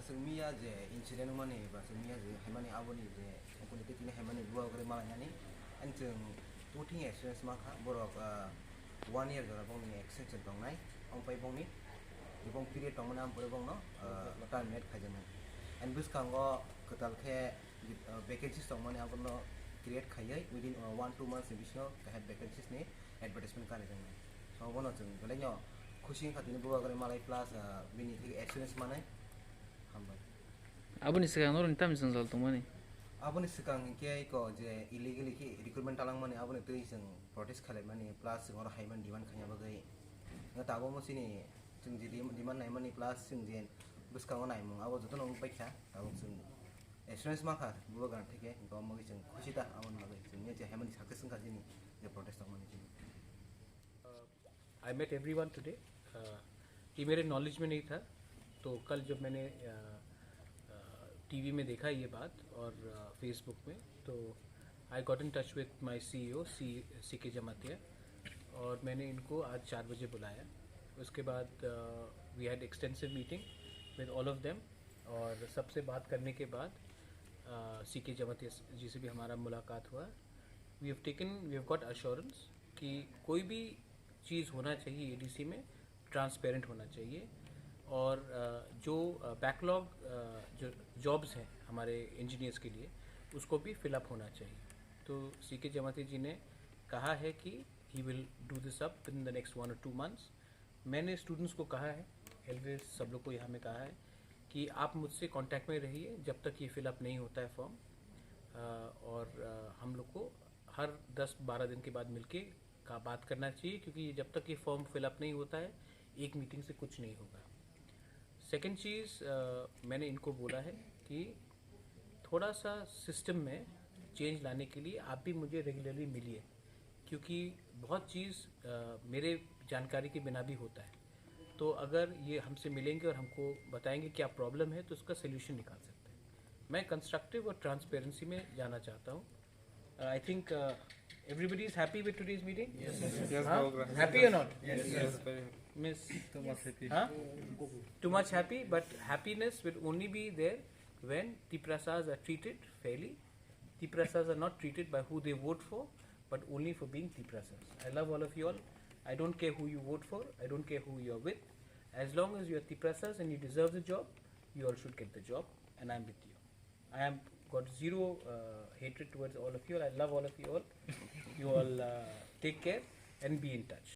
Sengmia je incident money, but Sengmia je Hemani Avoni je Okuniti Hemani Buagre Malani, and putting experience marker, Borok 1 year Gorabong extension tong night, on Paiboni, the Bong period Tomanam Borabong, time met Kajaman. And Buskango Kotalke vacancies of money Avono create Kayai within 1-2 months in Vishno, they had vacancies need advertisement card. So one of them, Galeno, Cushing Katini Buagre Malay plus Mini experience money. Abon sekarang orang tam misal tu mana? Abon sekarang kia iko je illegally ki recruitment talang mana abon itu iseng protest khalai mana plus orang haiman diwan kanya bagai nggak tahu mau sini sing jadi diman naik mana plus sing jen bus kau naik mung abon itu nong baik ya tahu sing insurance maka buat kan ठीक है kalau mau sing खुशी dah abon bagai singnya je haiman success sing kaji ni je protest talang mana sini. I met everyone today. ये मेरे knowledge में नहीं था तो कल जब मैंने टीवी में देखा ये बात और फेसबुक में तो I got in touch with my CEO C K Jamatia और मैंने इनको आज 4 बजे बुलाया. उसके बाद we had extensive meeting with all of them और सबसे बात करने के बाद सी के जमातिया जी से भी हमारा मुलाकात हुआ. वी हैव गॉट अश्योरेंस कि कोई भी चीज़ होना चाहिए एडीसी में ट्रांसपेरेंट होना चाहिए और जो बैकलॉग जो जॉब्स हैं हमारे इंजीनियर्स के लिए उसको भी फिलअप होना चाहिए. तो सी के जमाती जी ने कहा है कि he will do this up in the next 1 or 2 months. मैंने स्टूडेंट्स को कहा है, एलवेज सब लोग को यहाँ में कहा है कि आप मुझसे कांटेक्ट में रहिए जब तक ये फिलअप नहीं होता है फॉर्म और हम लोग को हर 10-12 दिन के बाद मिलके का बात करना चाहिए क्योंकि जब तक ये फॉर्म फिलअप नहीं होता है एक मीटिंग से कुछ नहीं होगा. सेकेंड चीज़ मैंने इनको बोला है कि थोड़ा सा सिस्टम में चेंज लाने के लिए आप भी मुझे रेगुलरली मिलिए क्योंकि बहुत चीज़ मेरे जानकारी के बिना भी होता है. तो अगर ये हमसे मिलेंगे और हमको बताएंगे क्या प्रॉब्लम है तो उसका सोल्यूशन निकाल सकते हैं. मैं कंस्ट्रक्टिव और ट्रांसपेरेंसी में जाना चाहता हूँ. I think everybody is happy with today's meeting? Yes. Yes. Happy or not? Yes. Miss? Too much happy. Huh? Too much happy, but happiness will only be there when Tiprasas are treated fairly. Tiprasas are not treated by who they vote for, but only for being Tiprasas. I love all of you all. I don't care who you vote for. I don't care who you are with. As long as you are Tiprasas and you deserve the job, you all should get the job, and I am with you. I am got zero hatred towards all of you all. I love all of you all. You all take care and be in touch.